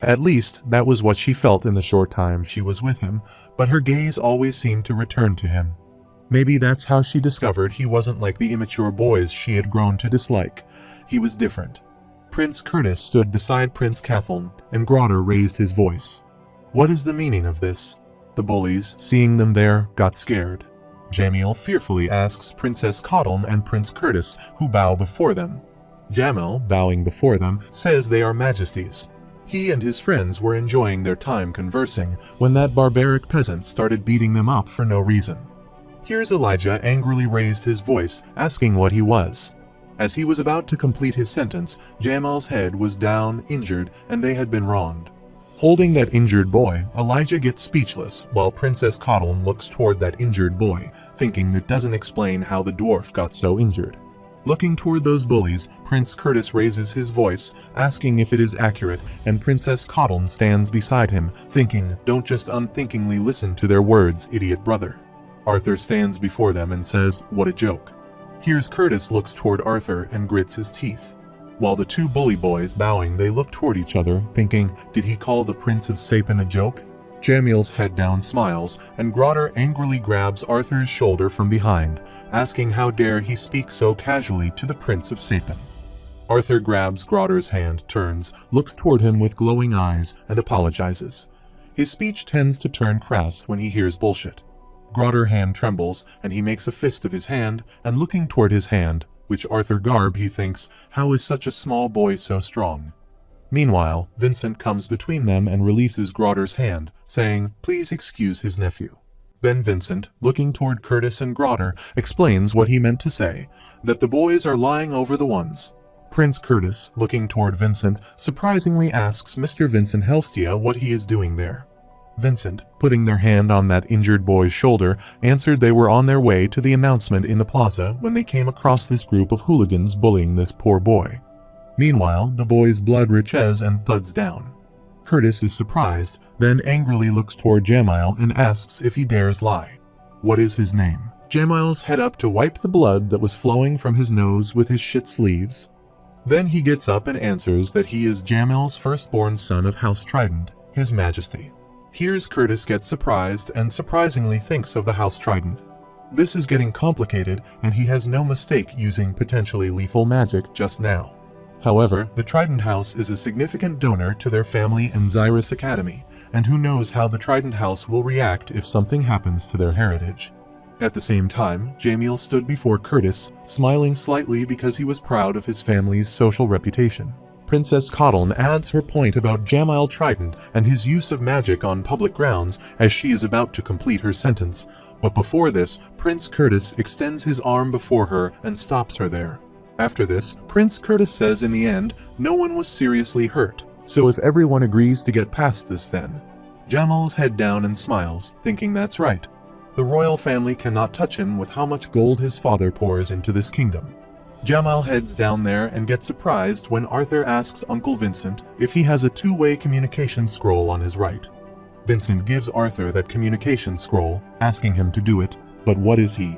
At least, that was what she felt in the short time she was with him, but her gaze always seemed to return to him. Maybe that's how she discovered he wasn't like the immature boys she had grown to dislike. He was different. Prince Curtis stood beside Prince Cathal, and Grotter raised his voice. What is the meaning of this? The bullies, seeing them there, got scared. Jamiel fearfully asks Princess Caudle and Prince Curtis, who bow before them. Jamil, bowing before them, says they are majesties. He and his friends were enjoying their time conversing when that barbaric peasant started beating them up for no reason. Here's Elijah angrily raised his voice, asking what he was. As he was about to complete his sentence, Jamal's head was down, injured, and they had been wronged. Holding that injured boy, Elijah gets speechless, while Princess Caudle looks toward that injured boy, thinking that doesn't explain how the dwarf got so injured. Looking toward those bullies, Prince Curtis raises his voice, asking if it is accurate, and Princess Caudle stands beside him, thinking, don't just unthinkingly listen to their words, idiot brother. Arthur stands before them and says, what a joke. Here's Curtis looks toward Arthur and grits his teeth. While the two bully boys bowing, they look toward each other, thinking, did he call the Prince of Sapin a joke? Jamiel's head down smiles, and Grotter angrily grabs Arthur's shoulder from behind, asking how dare he speak so casually to the Prince of Sapin. Arthur grabs Grotter's hand, turns, looks toward him with glowing eyes, and apologizes. His speech tends to turn crass when he hears bullshit. Grotter's hand trembles, and he makes a fist of his hand, and looking toward his hand, which Arthur garb, he thinks, how is such a small boy so strong? Meanwhile, Vincent comes between them and releases Grotter's hand, saying, please excuse his nephew. Then Vincent, looking toward Curtis and Grotter, explains what he meant to say, that the boys are lying over the ones. Prince Curtis, looking toward Vincent, surprisingly asks Mr. Vincent Helstia what he is doing there. Vincent, putting their hand on that injured boy's shoulder, answered they were on their way to the announcement in the plaza when they came across this group of hooligans bullying this poor boy. Meanwhile, the boy's blood riches and thuds down. Curtis is surprised, then angrily looks toward Jamiel and asks if he dares lie. What is his name? Jamiel's head up to wipe the blood that was flowing from his nose with his shit sleeves. Then he gets up and answers that he is Jamiel's firstborn son of House Trident, His Majesty. Here's Curtis gets surprised and surprisingly thinks of the House Trident. This is getting complicated, and he has no mistake using potentially lethal magic just now. However, the Trident House is a significant donor to their family and Xyrus Academy, and who knows how the Trident House will react if something happens to their heritage. At the same time, Jamiel stood before Curtis, smiling slightly because he was proud of his family's social reputation. Princess Caudle adds her point about Jamiel Trident and his use of magic on public grounds as she is about to complete her sentence, but before this, Prince Curtis extends his arm before her and stops her there. After this, Prince Curtis says in the end, no one was seriously hurt, so if everyone agrees to get past this then. Jamiel's head down and smiles, thinking that's right. The royal family cannot touch him with how much gold his father pours into this kingdom. Jamiel heads down there and gets surprised when Arthur asks Uncle Vincent if he has a two-way communication scroll on his right. Vincent gives Arthur that communication scroll, asking him to do it, but what is he?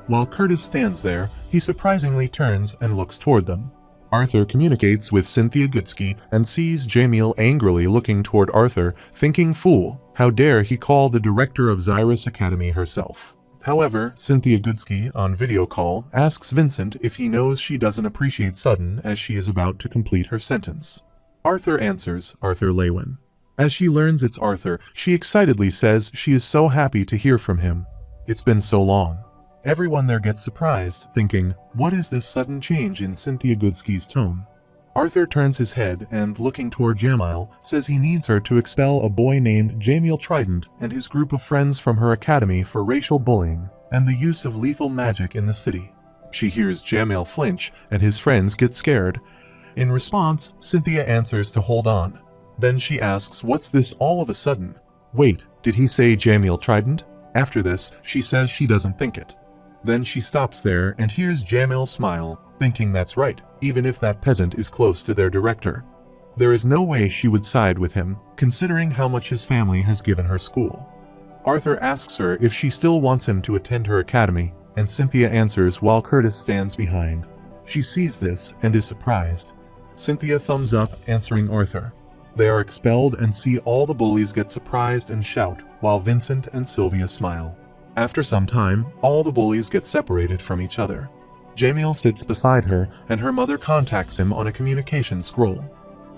While Curtis stands there, he surprisingly turns and looks toward them. Arthur communicates with Cynthia Goodsky and sees Jamiel angrily looking toward Arthur, thinking, fool, how dare he call the director of Xyrus Academy herself. However, Cynthia Goodsky, on video call, asks Vincent if he knows she doesn't appreciate Sudden as she is about to complete her sentence. Arthur answers, Arthur Lewin. As she learns it's Arthur, she excitedly says she is so happy to hear from him. It's been so long. Everyone there gets surprised, thinking, what is this sudden change in Cynthia Goodsky's tone? Arthur turns his head and, looking toward Jamiel, says he needs her to expel a boy named Jamiel Trident and his group of friends from her academy for racial bullying and the use of lethal magic in the city. She hears Jamiel flinch and his friends get scared. In response, Cynthia answers to hold on. Then she asks, what's this all of a sudden? Wait, did he say Jamiel Trident? After this, she says she doesn't think it. Then she stops there and hears Jamiel smile, thinking that's right, even if that peasant is close to their director. There is no way she would side with him, considering how much his family has given her school. Arthur asks her if she still wants him to attend her academy, and Cynthia answers while Curtis stands behind. She sees this and is surprised. Cynthia thumbs up, answering Arthur. They are expelled and see all the bullies get surprised and shout, while Vincent and Sylvia smile. After some time, all the bullies get separated from each other. Jamil sits beside her, and her mother contacts him on a communication scroll.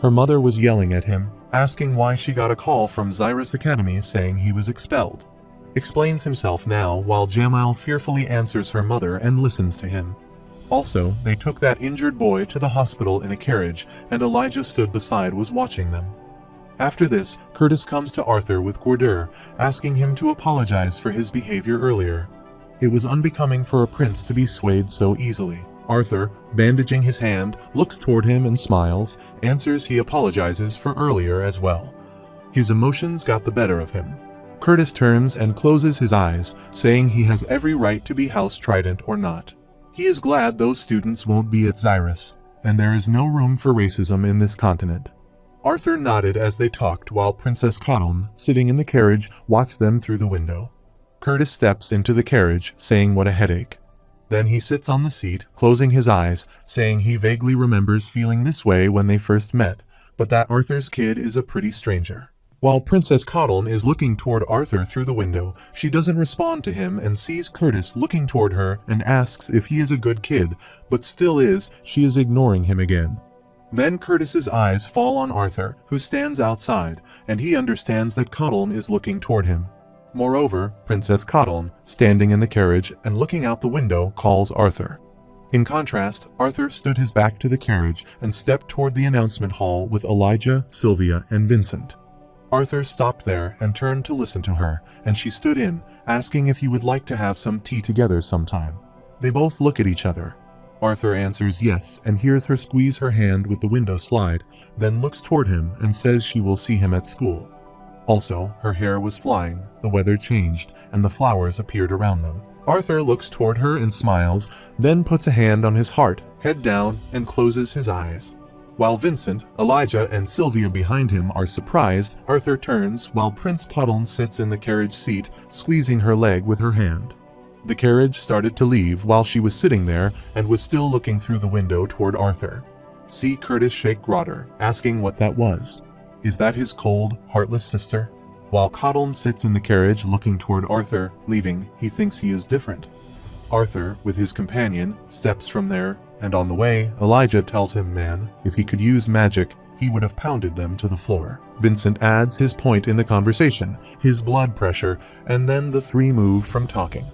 Her mother was yelling at him, asking why she got a call from Xyrus Academy saying he was expelled. Explains himself now while Jamil fearfully answers her mother and listens to him. Also, they took that injured boy to the hospital in a carriage, and Elijah stood beside was watching them. After this, Curtis comes to Arthur with Gordur, asking him to apologize for his behavior earlier. It was unbecoming for a prince to be swayed so easily. Arthur, bandaging his hand, looks toward him and smiles, answers he apologizes for earlier as well. His emotions got the better of him. Curtis turns and closes his eyes, saying he has every right to be House Trident or not. He is glad those students won't be at Xyrus, and there is no room for racism in this continent. Arthur nodded as they talked while Princess Cotton, sitting in the carriage, watched them through the window. Curtis steps into the carriage, saying what a headache. Then he sits on the seat, closing his eyes, saying he vaguely remembers feeling this way when they first met, but that Arthur's kid is a pretty stranger. While Princess Cotton is looking toward Arthur through the window, she doesn't respond to him and sees Curtis looking toward her and asks if he is a good kid, but still is, she is ignoring him again. Then Curtis's eyes fall on Arthur, who stands outside, and he understands that Cotton is looking toward him. Moreover, Princess Cotton, standing in the carriage and looking out the window, calls Arthur. In contrast, Arthur stood his back to the carriage and stepped toward the announcement hall with Elijah, Sylvia, and Vincent. Arthur stopped there and turned to listen to her, and she stood in, asking if he would like to have some tea together sometime. They both look at each other. Arthur answers yes and hears her squeeze her hand with the window slide, then looks toward him and says she will see him at school. Also, her hair was flying, the weather changed, and the flowers appeared around them. Arthur looks toward her and smiles, then puts a hand on his heart, head down, and closes his eyes. While Vincent, Elijah, and Sylvia behind him are surprised, Arthur turns while Prince Cotton sits in the carriage seat, squeezing her leg with her hand. The carriage started to leave while she was sitting there and was still looking through the window toward Arthur. See Curtis shake Grodder, asking what that was. Is that his cold, heartless sister? While Cotton sits in the carriage looking toward Arthur, leaving, he thinks he is different. Arthur, with his companion, steps from there, and on the way, Elijah tells him, man, if he could use magic, he would have pounded them to the floor. Vincent adds his point in the conversation, his blood pressure, and then the three move from talking.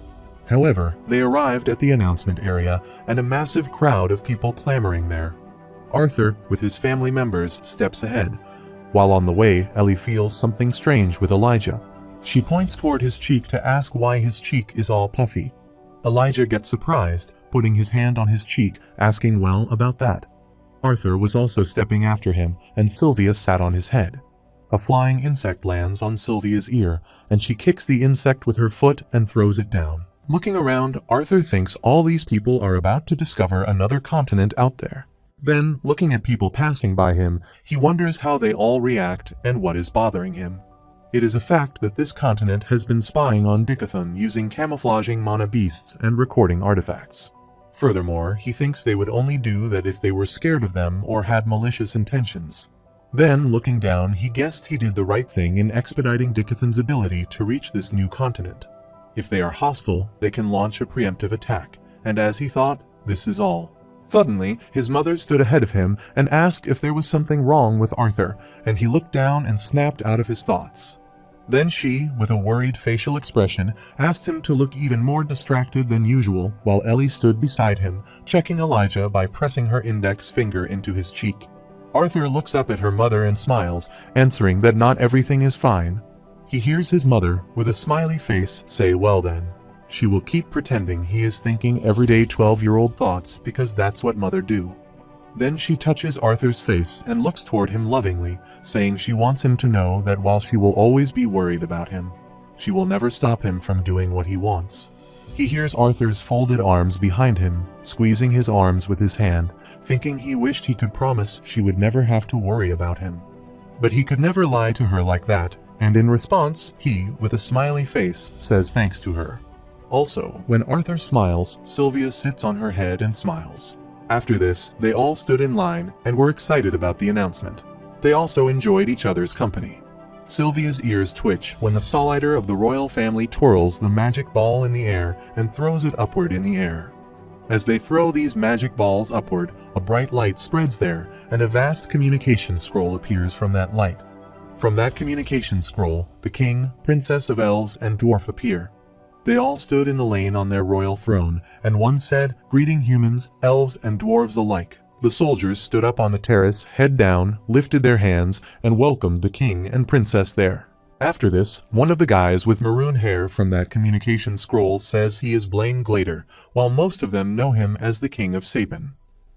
However, they arrived at the announcement area, and a massive crowd of people clamoring there. Arthur, with his family members, steps ahead. While on the way, Ellie feels something strange with Elijah. She points toward his cheek to ask why his cheek is all puffy. Elijah gets surprised, putting his hand on his cheek, asking well about that. Arthur was also stepping after him, and Sylvia sat on his head. A flying insect lands on Sylvia's ear, and she kicks the insect with her foot and throws it down. Looking around, Arthur thinks all these people are about to discover another continent out there. Then, looking at people passing by him, he wonders how they all react and what is bothering him. It is a fact that this continent has been spying on Dickathon using camouflaging mana beasts and recording artifacts. Furthermore, he thinks they would only do that if they were scared of them or had malicious intentions. Then, looking down, he guessed he did the right thing in expediting Dickathon's ability to reach this new continent. If they are hostile, they can launch a preemptive attack, and as he thought, this is all. Suddenly, his mother stood ahead of him and asked if there was something wrong with Arthur, and he looked down and snapped out of his thoughts. Then she, with a worried facial expression, asked him to look even more distracted than usual while Ellie stood beside him, checking Elijah by pressing her index finger into his cheek. Arthur looks up at her mother and smiles, answering that not everything is fine. He hears his mother, with a smiley face, say, well then. She will keep pretending he is thinking everyday 12-year-old thoughts because that's what mother do. Then she touches Arthur's face and looks toward him lovingly, saying she wants him to know that while she will always be worried about him, she will never stop him from doing what he wants. He hears Arthur's folded arms behind him, squeezing his arms with his hand, thinking he wished he could promise she would never have to worry about him. But he could never lie to her like that, and in response, he, with a smiley face, says thanks to her. Also, when Arthur smiles, Sylvia sits on her head and smiles. After this, they all stood in line and were excited about the announcement. They also enjoyed each other's company. Sylvia's ears twitch when the Soliter of the royal family twirls the magic ball in the air and throws it upward in the air. As they throw these magic balls upward, a bright light spreads there, and a vast communication scroll appears from that light. From that communication scroll, the king, princess of elves, and dwarf appear. They all stood in the lane on their royal throne, and one said, "Greeting humans, elves, and dwarves alike." The soldiers stood up on the terrace, head down, lifted their hands, and welcomed the king and princess there. After this, one of the guys with maroon hair from that communication scroll says he is Blaine Glader, while most of them know him as the King of Sapin.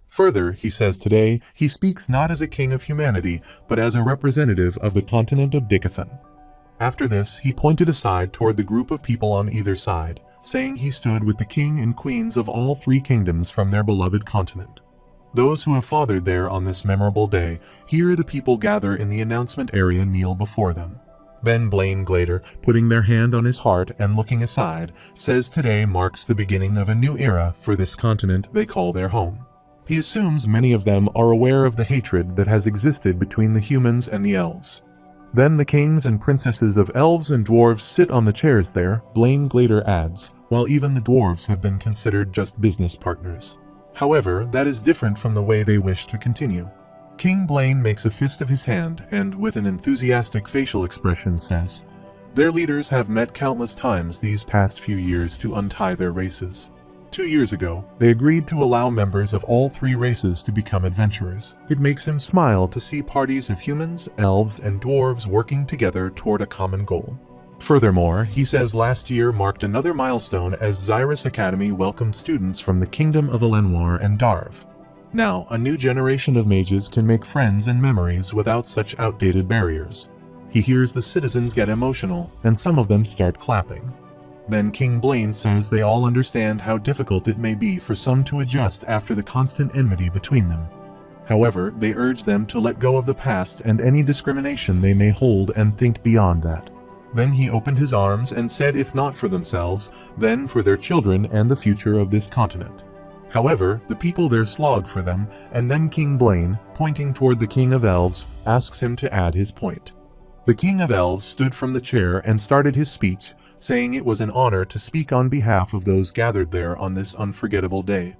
Further, he says today, he speaks not as a king of humanity, but as a representative of the continent of Dickathon. After this, he pointed aside toward the group of people on either side, saying he stood with the king and queens of all three kingdoms from their beloved continent. Those who have fathered there on this memorable day, here the people gather in the announcement area kneel before them. Then Blaine Glader, putting their hand on his heart and looking aside, says today marks the beginning of a new era for this continent they call their home. He assumes many of them are aware of the hatred that has existed between the humans and the elves. Then the kings and princesses of elves and dwarves sit on the chairs there, Blaine Glader adds, while even the dwarves have been considered just business partners. However, that is different from the way they wish to continue. King Blaine makes a fist of his hand and, with an enthusiastic facial expression, says, "Their leaders have met countless times these past few years to untie their races. 2 years ago, they agreed to allow members of all three races to become adventurers. It makes him smile to see parties of humans, elves, and dwarves working together toward a common goal." Furthermore, he says last year marked another milestone as Xyrus Academy welcomed students from the Kingdom of Elenoir and Darv. Now, a new generation of mages can make friends and memories without such outdated barriers. He hears the citizens get emotional, and some of them start clapping. Then King Blaine says they all understand how difficult it may be for some to adjust after the constant enmity between them. However, they urge them to let go of the past and any discrimination they may hold and think beyond that. Then he opened his arms and said if not for themselves, then for their children and the future of this continent. However, the people there slogged for them, and then King Blaine, pointing toward the King of Elves, asks him to add his point. The King of Elves stood from the chair and started his speech, saying it was an honor to speak on behalf of those gathered there on this unforgettable day.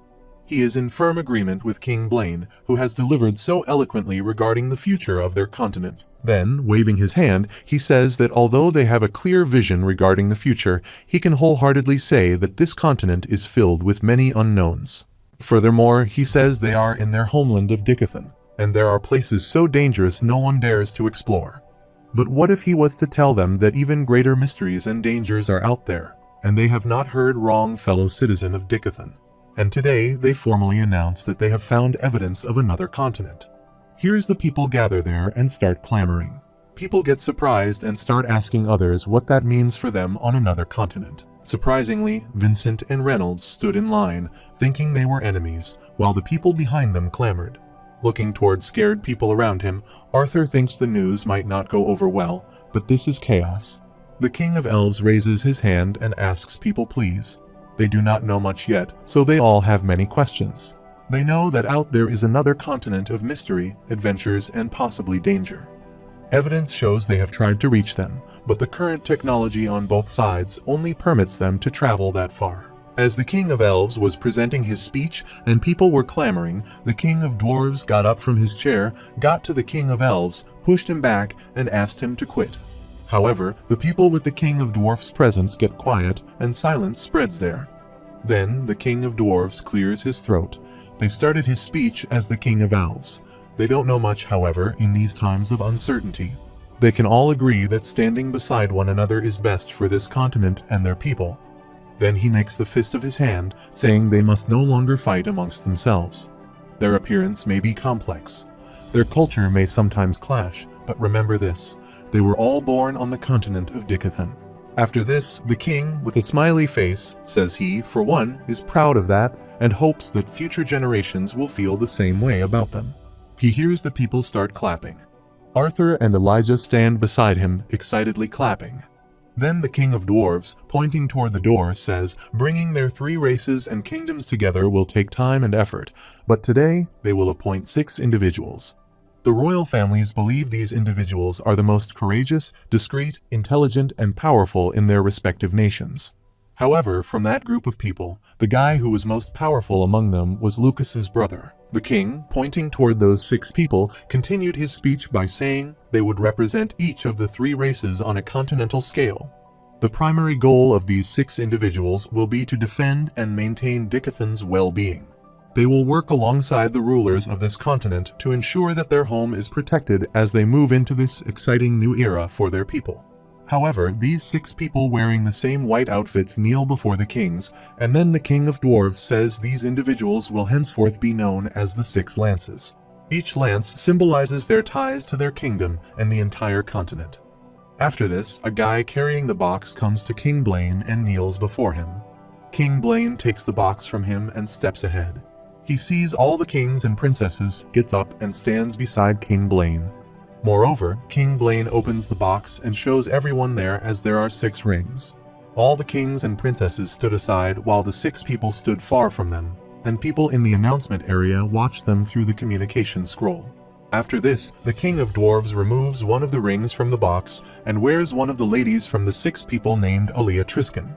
He is in firm agreement with King Blaine, who has delivered so eloquently regarding the future of their continent. Then, waving his hand, he says that although they have a clear vision regarding the future, he can wholeheartedly say that this continent is filled with many unknowns. Furthermore, he says they are in their homeland of Dickathon, and there are places so dangerous no one dares to explore. But what if he was to tell them that even greater mysteries and dangers are out there, and they have not heard wrong, fellow citizen of Dickathon? And today they formally announce that they have found evidence of another continent. Here's the people gather there and start clamoring. People get surprised and start asking others what that means for them on another continent. Surprisingly, Vincent and Reynolds stood in line, thinking they were enemies, while the people behind them clamored. Looking toward scared people around him, Arthur thinks the news might not go over well, but this is chaos. The King of Elves raises his hand and asks people please. They do not know much yet, so they all have many questions. They know that out there is another continent of mystery, adventures, and possibly danger. Evidence shows they have tried to reach them, but the current technology on both sides only permits them to travel that far. As the King of Elves was presenting his speech and people were clamoring, the King of Dwarves got up from his chair, got to the King of Elves, pushed him back, and asked him to quit. However, the people with the King of Dwarfs' presence get quiet, and silence spreads there. Then the King of Dwarves clears his throat. They started his speech as the King of Elves. They don't know much, however, in these times of uncertainty. They can all agree that standing beside one another is best for this continent and their people. Then he makes the fist of his hand, saying they must no longer fight amongst themselves. Their appearance may be complex. Their culture may sometimes clash, but remember this, they were all born on the continent of Dickathon. After this, the king, with a smiley face, says he, for one, is proud of that and hopes that future generations will feel the same way about them. He hears the people start clapping. Arthur and Elijah stand beside him, excitedly clapping. Then the King of Dwarves, pointing toward the door, says, bringing their three races and kingdoms together will take time and effort, but today they will appoint 6 individuals. The royal families believe these individuals are the most courageous, discreet, intelligent, and powerful in their respective nations. However, from that group of people, the guy who was most powerful among them was Lucas's brother. The king, pointing toward those 6 people, continued his speech by saying they would represent each of the 3 races on a continental scale. The primary goal of these 6 individuals will be to defend and maintain Dickathon's well-being. They will work alongside the rulers of this continent to ensure that their home is protected as they move into this exciting new era for their people. However, these 6 people wearing the same white outfits kneel before the kings, and then the king of dwarves says these individuals will henceforth be known as the 6 lances. Each lance symbolizes their ties to their kingdom and the entire continent. After this, a guy carrying the box comes to King Blaine and kneels before him. King Blaine takes the box from him and steps ahead. He sees all the kings and princesses, gets up and stands beside King Blaine. Moreover, King Blaine opens the box and shows everyone there as there are 6 rings. All the kings and princesses stood aside while the 6 people stood far from them, and people in the announcement area watched them through the communication scroll. After this, the king of dwarves removes one of the rings from the box and wears one of the ladies from the 6 people named Alia Triskin.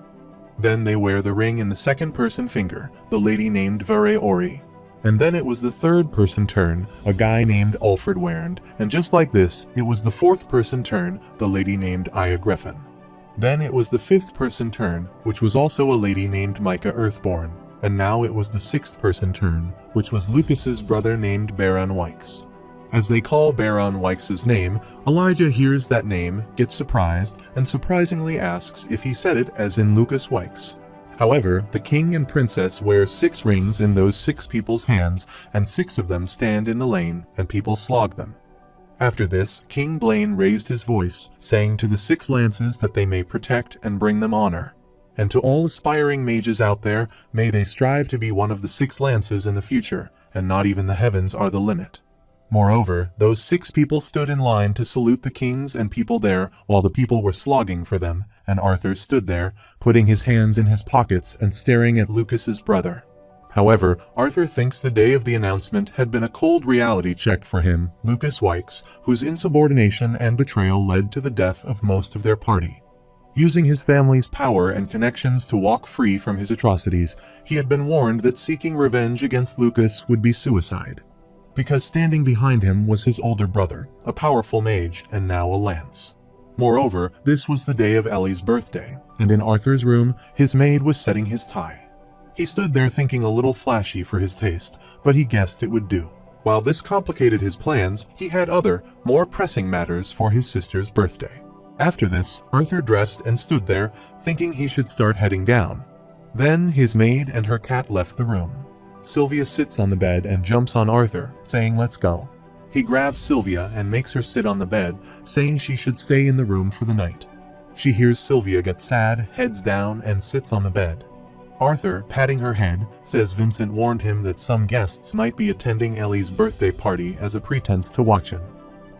Then they wear the ring in the second-person finger, the lady named Vare Ori. And then it was the third-person turn, a guy named Alfred Warrand, and just like this, it was the fourth-person turn, the lady named Aya Griffin. Then it was the fifth-person turn, which was also a lady named Micah Earthborn, and now it was the sixth-person turn, which was Lucas's brother named Baron Wykes. As they call Baron Wykes' name, Elijah hears that name, gets surprised, and surprisingly asks if he said it as in Lucas Wykes. However, the king and princess wear 6 rings in those 6 people's hands, and 6 of them stand in the lane, and people slog them. After this, King Blaine raised his voice, saying to the 6 lances that they may protect and bring them honor. And to all aspiring mages out there, may they strive to be one of the 6 lances in the future, and not even the heavens are the limit. Moreover, those 6 people stood in line to salute the kings and people there while the people were slogging for them, and Arthur stood there, putting his hands in his pockets and staring at Lucas's brother. However, Arthur thinks the day of the announcement had been a cold reality check for him, Lucas Wykes, whose insubordination and betrayal led to the death of most of their party. Using his family's power and connections to walk free from his atrocities, he had been warned that seeking revenge against Lucas would be suicide. Because standing behind him was his older brother, a powerful mage and now a lance. Moreover, this was the day of Ellie's birthday, and in Arthur's room, his maid was setting his tie. He stood there thinking a little flashy for his taste, but he guessed it would do. While this complicated his plans, he had other, more pressing matters for his sister's birthday. After this, Arthur dressed and stood there, thinking he should start heading down. Then his maid and her cat left the room. Sylvia sits on the bed and jumps on Arthur, saying let's go. He grabs Sylvia and makes her sit on the bed, saying she should stay in the room for the night. She hears Sylvia get sad, heads down, and sits on the bed. Arthur, patting her head, says Vincent warned him that some guests might be attending Ellie's birthday party as a pretense to watch him.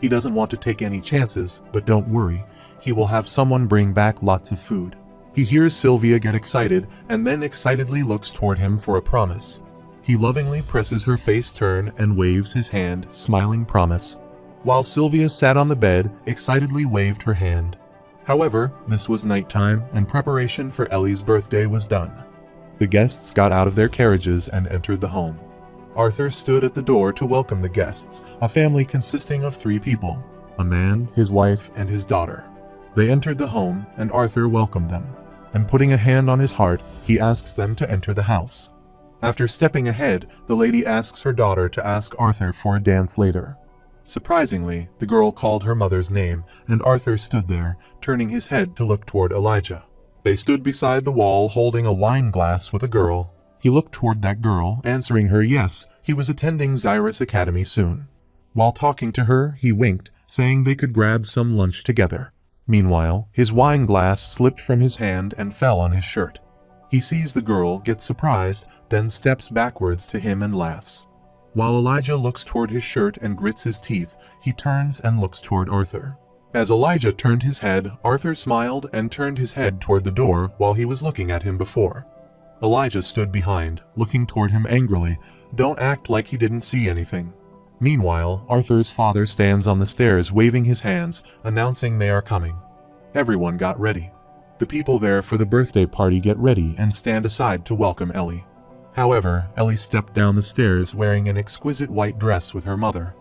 He doesn't want to take any chances, but don't worry, he will have someone bring back lots of food. He hears Sylvia get excited and then excitedly looks toward him for a promise. He lovingly presses her face turn and waves his hand, smiling promise. While Sylvia sat on the bed, excitedly waved her hand. However, this was nighttime and preparation for Ellie's birthday was done. The guests got out of their carriages and entered the home. Arthur stood at the door to welcome the guests, a family consisting of 3 people, a man, his wife, and his daughter. They entered the home, and Arthur welcomed them, and putting a hand on his heart, he asks them to enter the house. After stepping ahead, the lady asks her daughter to ask Arthur for a dance later. Surprisingly, the girl called her mother's name, and Arthur stood there, turning his head to look toward Elijah. They stood beside the wall holding a wine glass with a girl. He looked toward that girl, answering her yes, he was attending Xyrus Academy soon. While talking to her, he winked, saying they could grab some lunch together. Meanwhile, his wine glass slipped from his hand and fell on his shirt. He sees the girl, gets surprised, then steps backwards to him and laughs. While Elijah looks toward his shirt and grits his teeth, he turns and looks toward Arthur. As Elijah turned his head, Arthur smiled and turned his head toward the door while he was looking at him before. Elijah stood behind, looking toward him angrily. Don't act like he didn't see anything. Meanwhile, Arthur's father stands on the stairs waving his hands, announcing they are coming. Everyone got ready. The people there for the birthday party get ready and stand aside to welcome Ellie. However, Ellie stepped down the stairs wearing an exquisite white dress with her mother.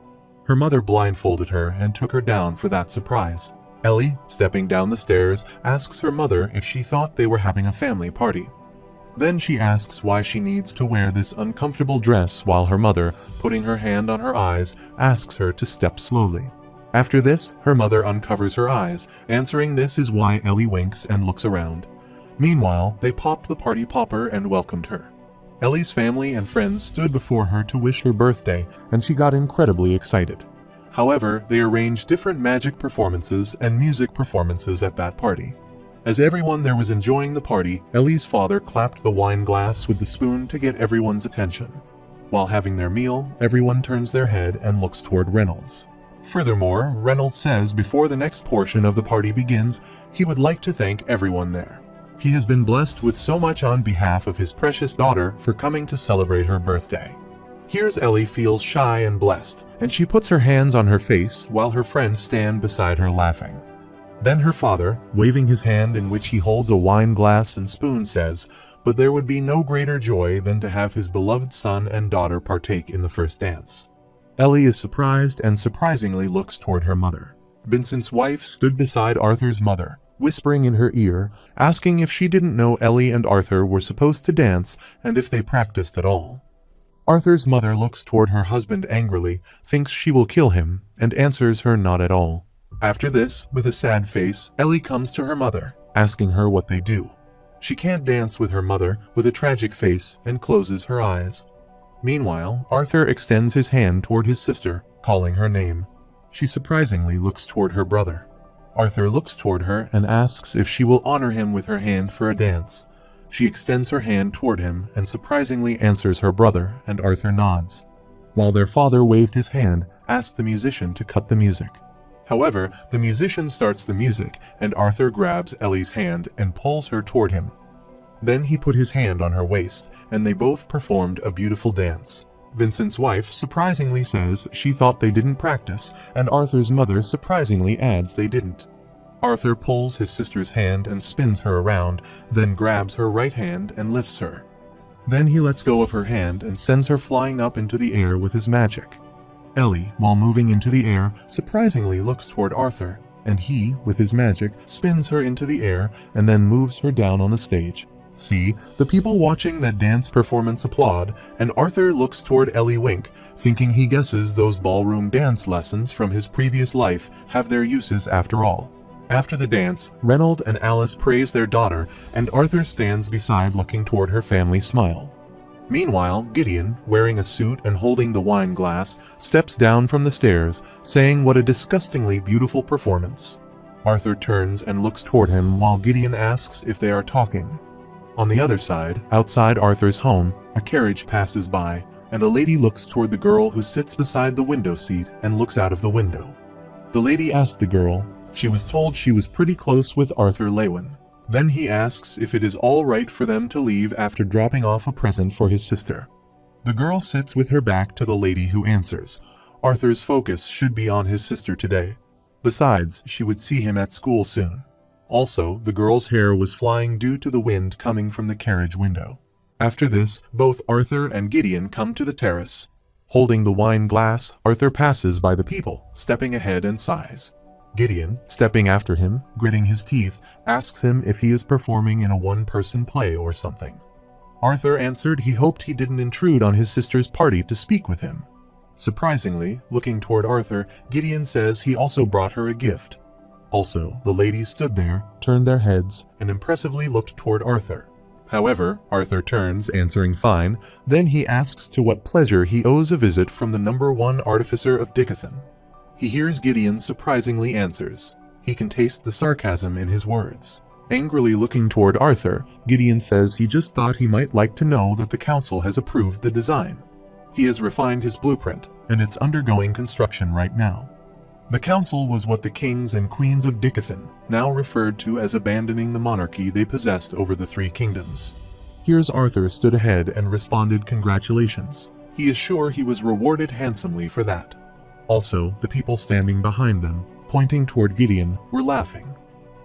Her mother blindfolded her and took her down for that surprise. Ellie, stepping down the stairs, asks her mother if she thought they were having a family party. Then she asks why she needs to wear this uncomfortable dress while her mother, putting her hand on her eyes, asks her to step slowly. After this, her mother uncovers her eyes, answering this is why Ellie winks and looks around. Meanwhile, they popped the party popper and welcomed her. Ellie's family and friends stood before her to wish her birthday, and she got incredibly excited. However, they arranged different magic performances and music performances at that party. As everyone there was enjoying the party, Ellie's father clapped the wine glass with the spoon to get everyone's attention. While having their meal, everyone turns their head and looks toward Reynolds. Furthermore, Reynolds says before the next portion of the party begins, he would like to thank everyone there. He has been blessed with so much on behalf of his precious daughter for coming to celebrate her birthday. Here's Ellie feels shy and blessed, and she puts her hands on her face while her friends stand beside her laughing. Then her father, waving his hand in which he holds a wine glass and spoon, says, but there would be no greater joy than to have his beloved son and daughter partake in the first dance. Ellie is surprised and surprisingly looks toward her mother. Vincent's wife stood beside Arthur's mother, whispering in her ear, asking if she didn't know Ellie and Arthur were supposed to dance and if they practiced at all. Arthur's mother looks toward her husband angrily, thinks she will kill him, and answers her not at all. After this, with a sad face, Ellie comes to her mother, asking her what they do. She can't dance with her mother, with a tragic face, and closes her eyes. Meanwhile, Arthur extends his hand toward his sister, calling her name. She surprisingly looks toward her brother. Arthur looks toward her and asks if she will honor him with her hand for a dance. She extends her hand toward him and surprisingly answers her brother, and Arthur nods. While their father waved his hand, asked the musician to cut the music. However, the musician starts the music, and Arthur grabs Ellie's hand and pulls her toward him. Then he put his hand on her waist, and they both performed a beautiful dance. Vincent's wife surprisingly says she thought they didn't practice, and Arthur's mother surprisingly adds they didn't. Arthur pulls his sister's hand and spins her around, then grabs her right hand and lifts her. Then he lets go of her hand and sends her flying up into the air with his magic. Ellie, while moving into the air, surprisingly looks toward Arthur, and he, with his magic, spins her into the air and then moves her down on the stage. See, the people watching that dance performance applaud, and Arthur looks toward Ellie wink, thinking he guesses those ballroom dance lessons from his previous life have their uses after all. After the dance, Reynold and Alice praise their daughter, and Arthur stands beside looking toward her family smile. Meanwhile, Gideon, wearing a suit and holding the wine glass, steps down from the stairs, saying what a disgustingly beautiful performance. Arthur turns and looks toward him while Gideon asks if they are talking. On the other side, outside Arthur's home, a carriage passes by, and a lady looks toward the girl who sits beside the window seat and looks out of the window. The lady asked the girl. She was told she was pretty close with Arthur Lewin. Then he asks if it is all right for them to leave after dropping off a present for his sister. The girl sits with her back to the lady who answers. Arthur's focus should be on his sister today. Besides, she would see him at school soon. Also, the girl's hair was flying due to the wind coming from the carriage window. After this, both Arthur and Gideon come to the terrace. Holding the wine glass, Arthur passes by the people, stepping ahead and sighs. Gideon, stepping after him, gritting his teeth, asks him if he is performing in a one-person play or something. Arthur answered he hoped he didn't intrude on his sister's party to speak with him. Surprisingly, looking toward Arthur, Gideon says he also brought her a gift. Also, the ladies stood there, turned their heads, and impressively looked toward Arthur. However, Arthur turns, answering fine, then he asks to what pleasure he owes a visit from the #1 artificer of Dickathan. He hears Gideon surprisingly answers. He can taste the sarcasm in his words. Angrily looking toward Arthur, Gideon says he just thought he might like to know that the council has approved the design. He has refined his blueprint, and it's undergoing construction right now. The council was what the kings and queens of Dickathan now referred to as abandoning the monarchy they possessed over the 3 kingdoms. Here's Arthur stood ahead and responded congratulations. He is sure he was rewarded handsomely for that. Also, the people standing behind them, pointing toward Gideon, were laughing.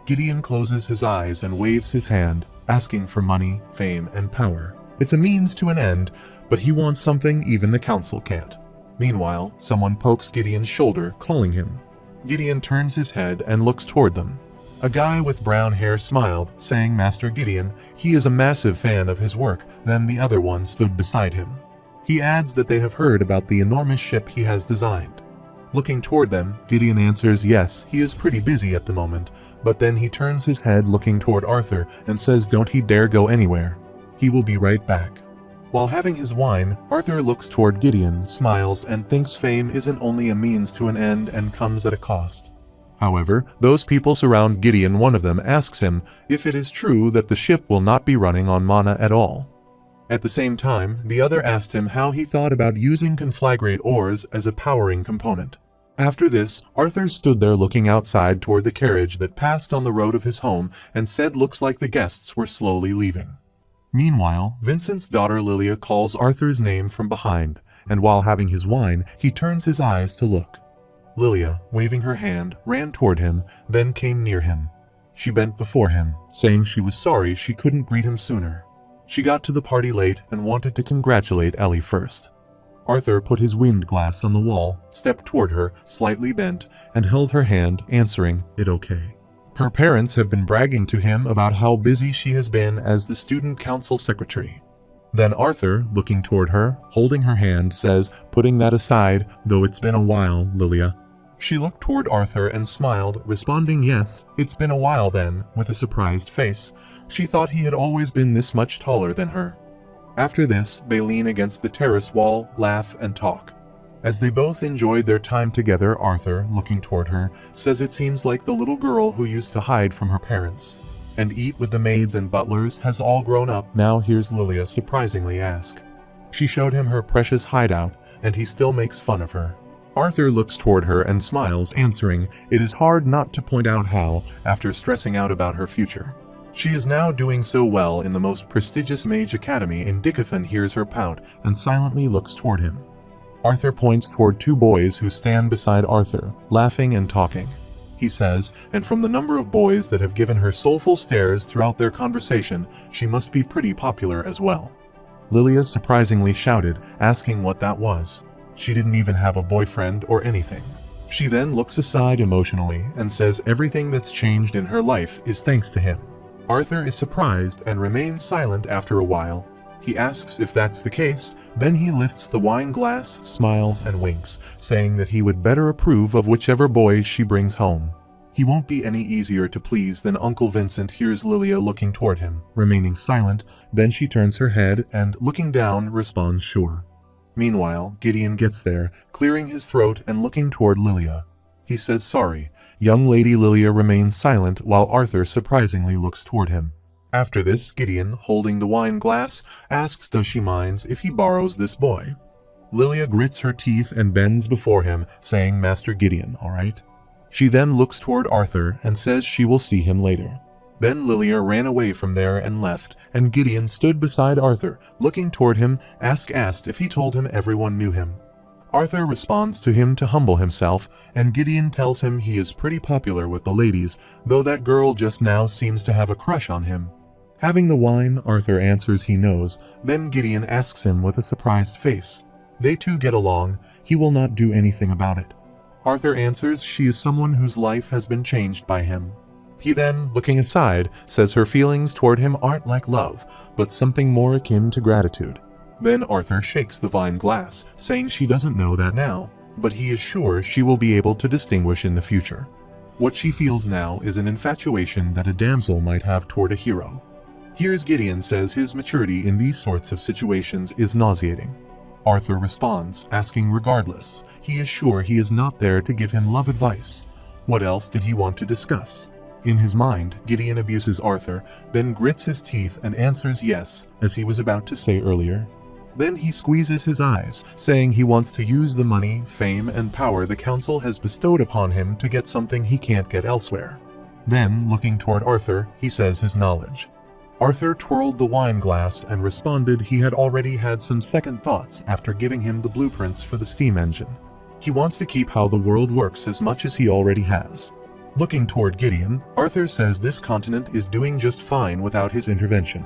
Gideon closes his eyes and waves his hand, asking for money, fame, and power. It's a means to an end, but he wants something even the council can't. Meanwhile, someone pokes Gideon's shoulder, calling him. Gideon turns his head and looks toward them. A guy with brown hair smiled, saying Master Gideon, he is a massive fan of his work. Then the other one stood beside him. He adds that they have heard about the enormous ship he has designed. Looking toward them, Gideon answers yes, he is pretty busy at the moment, but then he turns his head looking toward Arthur and says don't he dare go anywhere. He will be right back. While having his wine, Arthur looks toward Gideon, smiles, and thinks fame isn't only a means to an end and comes at a cost. However, those people surround Gideon. One of them asks him if it is true that the ship will not be running on mana at all. At the same time, the other asked him how he thought about using conflagrate ores as a powering component. After this, Arthur stood there looking outside toward the carriage that passed on the road of his home and said looks like the guests were slowly leaving. Meanwhile, Vincent's daughter Lilia calls Arthur's name from behind, and while having his wine, he turns his eyes to look. Lilia, waving her hand, ran toward him, then came near him. She bent before him, saying she was sorry she couldn't greet him sooner. She got to the party late and wanted to congratulate Ellie first. Arthur put his wind glass on the wall, stepped toward her, slightly bent, and held her hand, answering, "It okay." Her parents have been bragging to him about how busy she has been as the student council secretary. Then Arthur, looking toward her, holding her hand, says, "Putting that aside, though it's been a while, Lilia." She looked toward Arthur and smiled, responding, "Yes, it's been a while then," with a surprised face. She thought he had always been this much taller than her. After this, they lean against the terrace wall, laugh, and talk. As they both enjoyed their time together, Arthur, looking toward her, says it seems like the little girl who used to hide from her parents and eat with the maids and butlers has all grown up. Now here's Lilia surprisingly ask. She showed him her precious hideout, and he still makes fun of her. Arthur looks toward her and smiles, answering, "It is hard not to point out how, after stressing out about her future, she is now doing so well in the most prestigious mage academy." In Dickathon hears her pout and silently looks toward him. Arthur points toward two boys who stand beside Arthur, laughing and talking. He says, and from the number of boys that have given her soulful stares throughout their conversation, she must be pretty popular as well. Lilia surprisingly shouted, asking what that was. She didn't even have a boyfriend or anything. She then looks aside emotionally and says everything that's changed in her life is thanks to him. Arthur is surprised and remains silent after a while. He asks if that's the case, then he lifts the wine glass, smiles, and winks, saying that he would better approve of whichever boy she brings home. He won't be any easier to please than Uncle Vincent. Hears Lilia looking toward him, remaining silent, then she turns her head and, looking down, responds sure. Meanwhile, Gideon gets there, clearing his throat and looking toward Lilia. He says sorry. Young Lady Lilia remains silent while Arthur surprisingly looks toward him. After this, Gideon, holding the wine glass, asks does she minds if he borrows this boy. Lilia grits her teeth and bends before him, saying, "Master Gideon, all right?" She then looks toward Arthur and says she will see him later. Then Lilia ran away from there and left, and Gideon stood beside Arthur, looking toward him, asked if he told him everyone knew him. Arthur responds to him to humble himself, and Gideon tells him he is pretty popular with the ladies, though that girl just now seems to have a crush on him. Having the wine, Arthur answers he knows, then Gideon asks him with a surprised face. They two get along, he will not do anything about it. Arthur answers she is someone whose life has been changed by him. He then, looking aside, says her feelings toward him aren't like love, but something more akin to gratitude. Then Arthur shakes the wine glass, saying she doesn't know that now, but he is sure she will be able to distinguish in the future. What she feels now is an infatuation that a damsel might have toward a hero. Here's Gideon says his maturity in these sorts of situations is nauseating. Arthur responds, asking regardless. He is sure he is not there to give him love advice. What else did he want to discuss? In his mind, Gideon abuses Arthur, then grits his teeth and answers yes, as he was about to say earlier. Then he squeezes his eyes, saying he wants to use the money, fame, and power the council has bestowed upon him to get something he can't get elsewhere. Then, looking toward Arthur, he says his knowledge. Arthur twirled the wine glass and responded he had already had some second thoughts after giving him the blueprints for the steam engine. He wants to keep how the world works as much as he already has. Looking toward Gideon, Arthur says this continent is doing just fine without his intervention.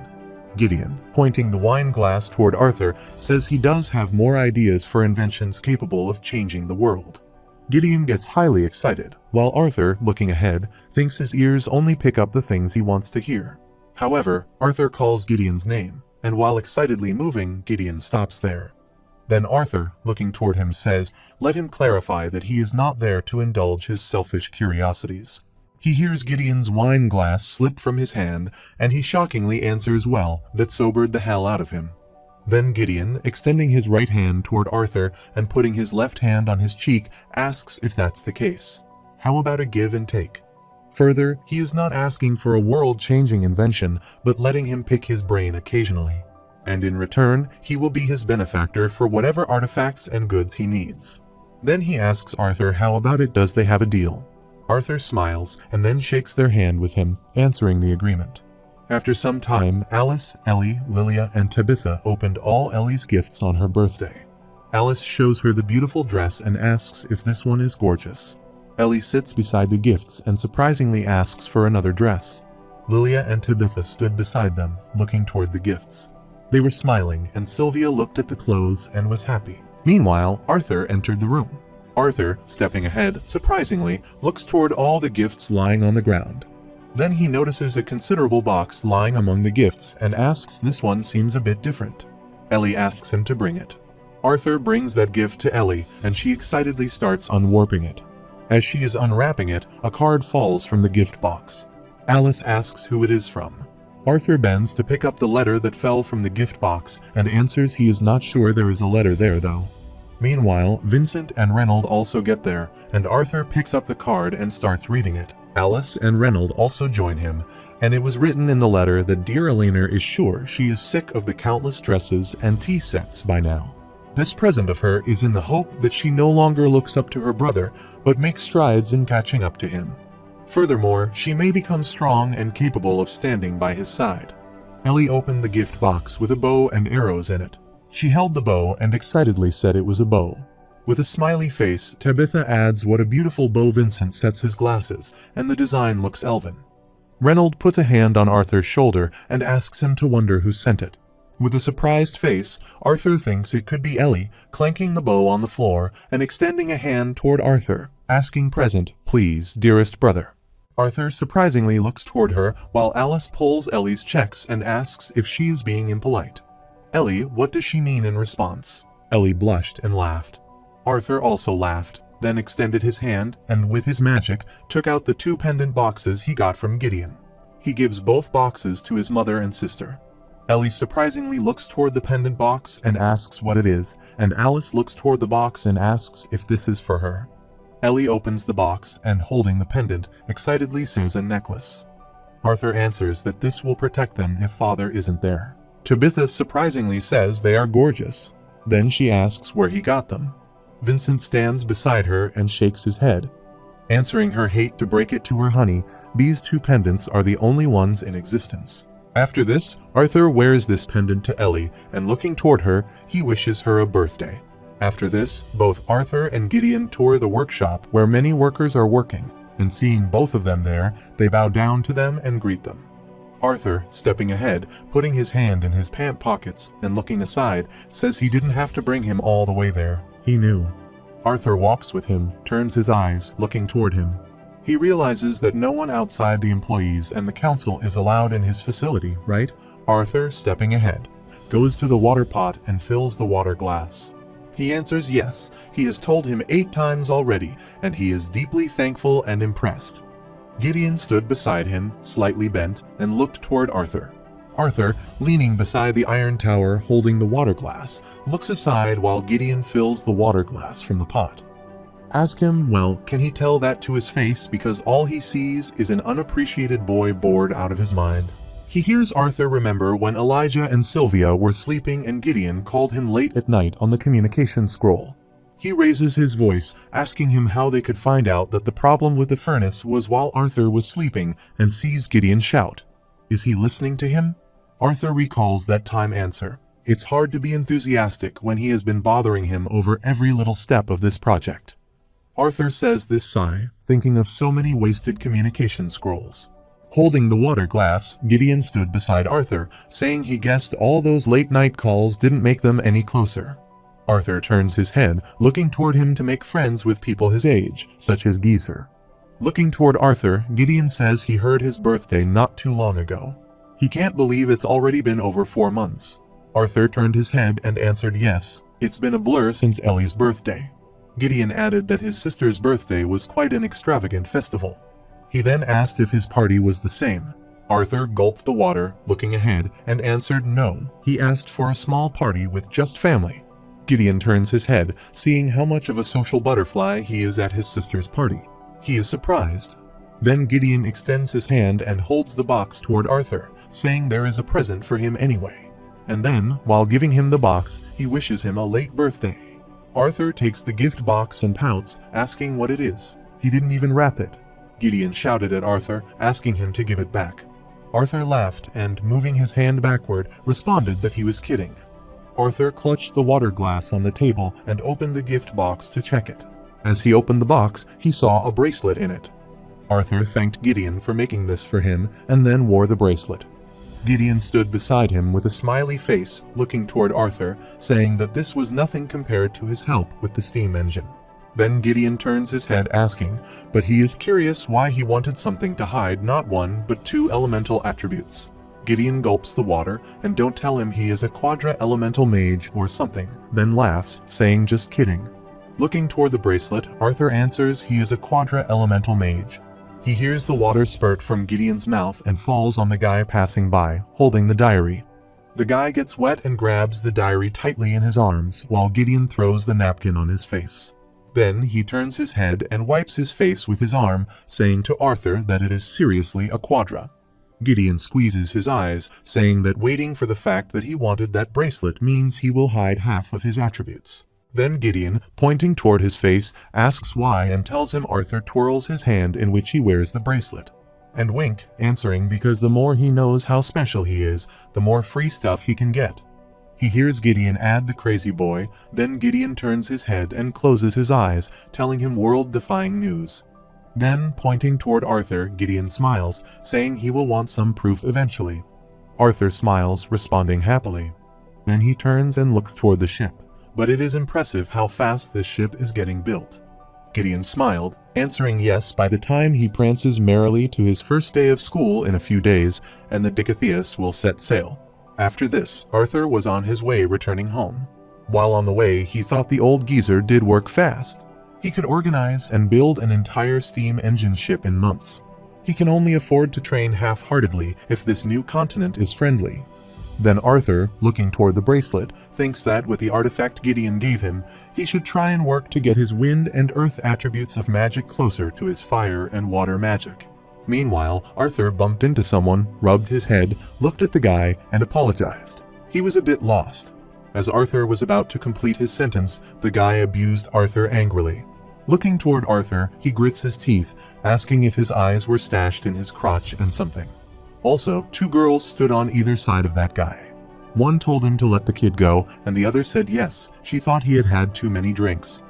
Gideon, pointing the wine glass toward Arthur, says he does have more ideas for inventions capable of changing the world. Gideon gets highly excited, while Arthur, looking ahead, thinks his ears only pick up the things he wants to hear. However, Arthur calls Gideon's name, and while excitedly moving, Gideon stops there. Then Arthur, looking toward him, says, let him clarify that he is not there to indulge his selfish curiosities. He hears Gideon's wine glass slip from his hand, and he shockingly answers well that sobered the hell out of him. Then Gideon, extending his right hand toward Arthur and putting his left hand on his cheek, asks if that's the case. How about a give and take? Further, he is not asking for a world-changing invention, but letting him pick his brain occasionally. And in return, he will be his benefactor for whatever artifacts and goods he needs. Then he asks Arthur how about it does they have a deal. Arthur smiles and then shakes their hand with him, answering the agreement. After some time, Alice, Ellie, Lilia, and Tabitha opened all Ellie's gifts on her birthday. Alice shows her the beautiful dress and asks if this one is gorgeous. Ellie sits beside the gifts and surprisingly asks for another dress. Lilia and Tabitha stood beside them, looking toward the gifts. They were smiling, and Sylvia looked at the clothes and was happy. Meanwhile, Arthur entered the room. Arthur, stepping ahead, surprisingly, looks toward all the gifts lying on the ground. Then he notices a considerable box lying among the gifts and asks this one seems a bit different. Ellie asks him to bring it. Arthur brings that gift to Ellie, and she excitedly starts unwarping it. As she is unwrapping it, a card falls from the gift box. Alice asks who it is from. Arthur bends to pick up the letter that fell from the gift box and answers he is not sure there is a letter there though. Meanwhile, Vincent and Reynold also get there, and Arthur picks up the card and starts reading it. Alice and Reynold also join him, and it was written in the letter that dear Elena is sure she is sick of the countless dresses and tea sets by now. This present of her is in the hope that she no longer looks up to her brother, but makes strides in catching up to him. Furthermore, she may become strong and capable of standing by his side. Ellie opened the gift box with a bow and arrows in it. She held the bow and excitedly said it was a bow. With a smiley face, Tabitha adds what a beautiful bow. Vincent sets his glasses, and the design looks elven. Reynold puts a hand on Arthur's shoulder and asks him to wonder who sent it. With a surprised face, Arthur thinks it could be Ellie, clanking the bow on the floor and extending a hand toward Arthur, asking present, please, dearest brother. Arthur surprisingly looks toward her while Alice pulls Ellie's checks and asks if she is being impolite. Ellie, what does she mean in response? Ellie blushed and laughed. Arthur also laughed, then extended his hand and with his magic took out the 2 pendant boxes he got from Gideon. He gives both boxes to his mother and sister. Ellie surprisingly looks toward the pendant box and asks what it is, and Alice looks toward the box and asks if this is for her. Ellie opens the box and, holding the pendant, excitedly says a necklace. Arthur answers that this will protect them if father isn't there. Tabitha surprisingly says they are gorgeous. Then she asks where he got them. Vincent stands beside her and shakes his head. Answering her hate to break it to her honey, these 2 pendants are the only ones in existence. After this, Arthur wears this pendant to Ellie, and looking toward her, he wishes her a birthday. After this, both Arthur and Gideon tour the workshop where many workers are working, and seeing both of them there, they bow down to them and greet them. Arthur, stepping ahead, putting his hand in his pant pockets and looking aside, says he didn't have to bring him all the way there. He knew. Arthur walks with him, turns his eyes, looking toward him. He realizes that no one outside the employees and the council is allowed in his facility, right? Arthur, stepping ahead, goes to the water pot and fills the water glass. He answers yes, he has told him 8 times already, and he is deeply thankful and impressed. Gideon stood beside him, slightly bent, and looked toward Arthur. Arthur, leaning beside the iron tower holding the water glass, looks aside while Gideon fills the water glass from the pot. Ask him, well, can he tell that to his face because all he sees is an unappreciated boy bored out of his mind? He hears Arthur remember when Elijah and Sylvia were sleeping and Gideon called him late at night on the communication scroll. He raises his voice, asking him how they could find out that the problem with the furnace was while Arthur was sleeping, and sees Gideon shout. Is he listening to him? Arthur recalls that time answer. It's hard to be enthusiastic when he has been bothering him over every little step of this project. Arthur says this sigh, thinking of so many wasted communication scrolls. Holding the water glass, Gideon stood beside Arthur, saying he guessed all those late-night calls didn't make them any closer. Arthur turns his head, looking toward him to make friends with people his age, such as Geezer. Looking toward Arthur, Gideon says he heard his birthday not too long ago. He can't believe it's already been over 4 months. Arthur turned his head and answered yes, it's been a blur since Ellie's birthday. Gideon added that his sister's birthday was quite an extravagant festival. He then asked if his party was the same. Arthur gulped the water, looking ahead, and answered no. He asked for a small party with just family. Gideon turns his head, seeing how much of a social butterfly he is at his sister's party. He is surprised. Then Gideon extends his hand and holds the box toward Arthur, saying there is a present for him anyway. And then, while giving him the box, he wishes him a late birthday. Arthur takes the gift box and pouts, asking what it is. He didn't even wrap it. Gideon shouted at Arthur, asking him to give it back. Arthur laughed and, moving his hand backward, responded that he was kidding. Arthur clutched the water glass on the table and opened the gift box to check it. As he opened the box, he saw a bracelet in it. Arthur thanked Gideon for making this for him and then wore the bracelet. Gideon stood beside him with a smiley face, looking toward Arthur, saying that this was nothing compared to his help with the steam engine. Then Gideon turns his head asking, but he is curious why he wanted something to hide not 1 but 2 elemental attributes. Gideon gulps the water, and don't tell him he is a quadra-elemental mage or something, then laughs, saying just kidding. Looking toward the bracelet, Arthur answers he is a quadra-elemental mage. He hears the water spurt from Gideon's mouth and falls on the guy passing by, holding the diary. The guy gets wet and grabs the diary tightly in his arms, while Gideon throws the napkin on his face. Then he turns his head and wipes his face with his arm, saying to Arthur that it is seriously a quadra. Gideon squeezes his eyes, saying that waiting for the fact that he wanted that bracelet means he will hide half of his attributes. Then Gideon, pointing toward his face, asks why and tells him Arthur twirls his hand in which he wears the bracelet. And Wink, answering because the more he knows how special he is, the more free stuff he can get. He hears Gideon add the crazy boy, then Gideon turns his head and closes his eyes, telling him world-defying news. Then, pointing toward Arthur, Gideon smiles, saying he will want some proof eventually. Arthur smiles, responding happily. Then he turns and looks toward the ship. But it is impressive how fast this ship is getting built. Gideon smiled, answering yes by the time he prances merrily to his first day of school in a few days, and the Dicathias will set sail. After this, Arthur was on his way returning home. While on the way, he thought the old geezer did work fast. He could organize and build an entire steam engine ship in months. He can only afford to train half-heartedly if this new continent is friendly. Then Arthur, looking toward the bracelet, thinks that with the artifact Gideon gave him, he should try and work to get his wind and earth attributes of magic closer to his fire and water magic. Meanwhile, Arthur bumped into someone, rubbed his head, looked at the guy, and apologized. He was a bit lost. As Arthur was about to complete his sentence, the guy abused Arthur angrily. Looking toward Arthur, he grits his teeth, asking if his eyes were stashed in his crotch and something. Also, 2 girls stood on either side of that guy. One told him to let the kid go, and the other said yes, she thought he had had too many drinks.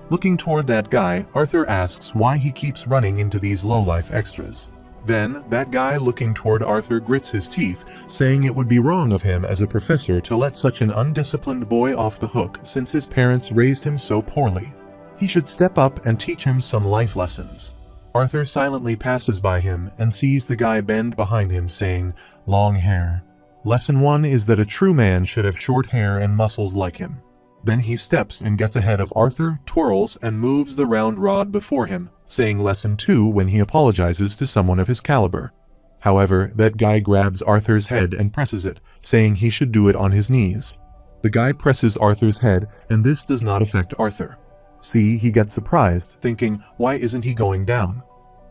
Looking toward that guy, Arthur asks why he keeps running into these lowlife extras. Then, that guy looking toward Arthur grits his teeth, saying it would be wrong of him as a professor to let such an undisciplined boy off the hook since his parents raised him so poorly. He should step up and teach him some life lessons. Arthur silently passes by him and sees the guy bend behind him saying, "Long hair. Lesson 1 is that a true man should have short hair and muscles like him." Then he steps and gets ahead of Arthur, twirls, and moves the round rod before him, saying Lesson 2 when he apologizes to someone of his caliber. However, that guy grabs Arthur's head and presses it, saying he should do it on his knees. The guy presses Arthur's head, and this does not affect Arthur. See, he gets surprised, thinking, why isn't he going down?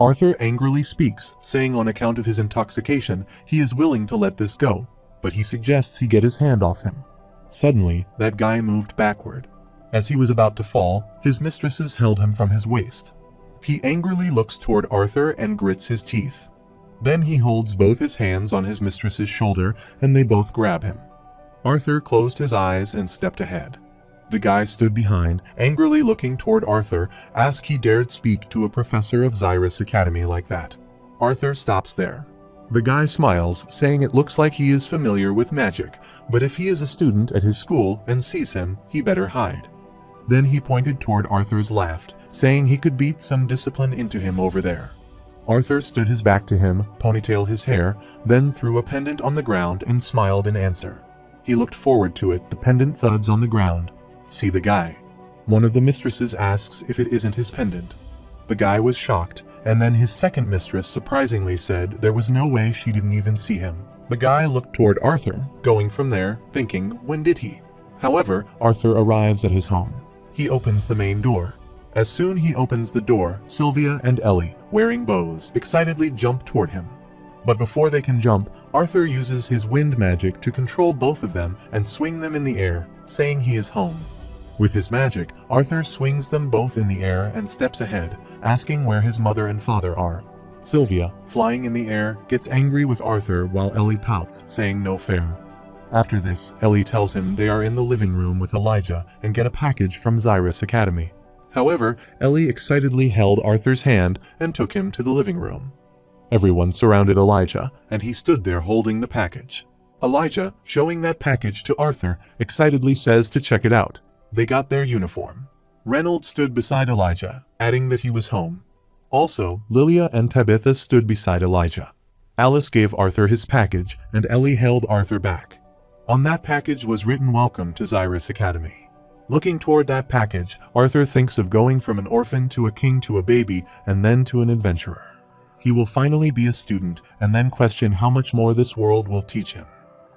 Arthur angrily speaks, saying on account of his intoxication, he is willing to let this go, but he suggests he get his hand off him. Suddenly, that guy moved backward. As he was about to fall, his mistresses held him from his waist. He angrily looks toward Arthur and grits his teeth. Then he holds both his hands on his mistress's shoulder and they both grab him. Arthur closed his eyes and stepped ahead. The guy stood behind, angrily looking toward Arthur, asked he dared speak to a professor of Xyrus Academy like that. Arthur stops there. The guy smiles, saying it looks like he is familiar with magic, but if he is a student at his school and sees him, he better hide. Then he pointed toward Arthur's left, saying he could beat some discipline into him over there. Arthur stood his back to him, ponytailed his hair, then threw a pendant on the ground and smiled in answer. He looked forward to it, the pendant thuds on the ground. See the guy. One of the mistresses asks if it isn't his pendant. The guy was shocked, and then his second mistress surprisingly said there was no way she didn't even see him. The guy looked toward Arthur, going from there, thinking, when did he? However, Arthur arrives at his home. He opens the main door. As soon he opens the door, Sylvia and Ellie, wearing bows, excitedly jump toward him. But before they can jump, Arthur uses his wind magic to control both of them and swing them in the air, saying he is home. With his magic, Arthur swings them both in the air and steps ahead, asking where his mother and father are. Sylvia, flying in the air, gets angry with Arthur while Ellie pouts, saying no fair. After this, Ellie tells him they are in the living room with Elijah and get a package from Xyrus Academy. However, Ellie excitedly held Arthur's hand and took him to the living room. Everyone surrounded Elijah, and he stood there holding the package. Elijah, showing that package to Arthur, excitedly says to check it out. They got their uniform. Reynolds stood beside Elijah, adding that he was home. Also, Lilia and Tabitha stood beside Elijah. Alice gave Arthur his package, and Ellie held Arthur back. On that package was written "Welcome to Xyrus Academy." Looking toward that package, Arthur thinks of going from an orphan to a king to a baby, and then to an adventurer. He will finally be a student, and then question how much more this world will teach him.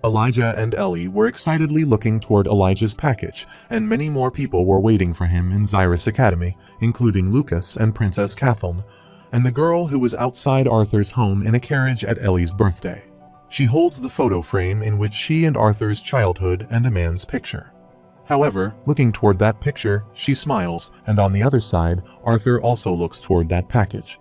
Elijah and Ellie were excitedly looking toward Elijah's package, and many more people were waiting for him in Xyrus Academy, including Lucas and Princess Cathal, and the girl who was outside Arthur's home in a carriage at Ellie's birthday. She holds the photo frame in which she and Arthur's childhood and a man's picture. However, looking toward that picture, she smiles, and on the other side, Arthur also looks toward that package.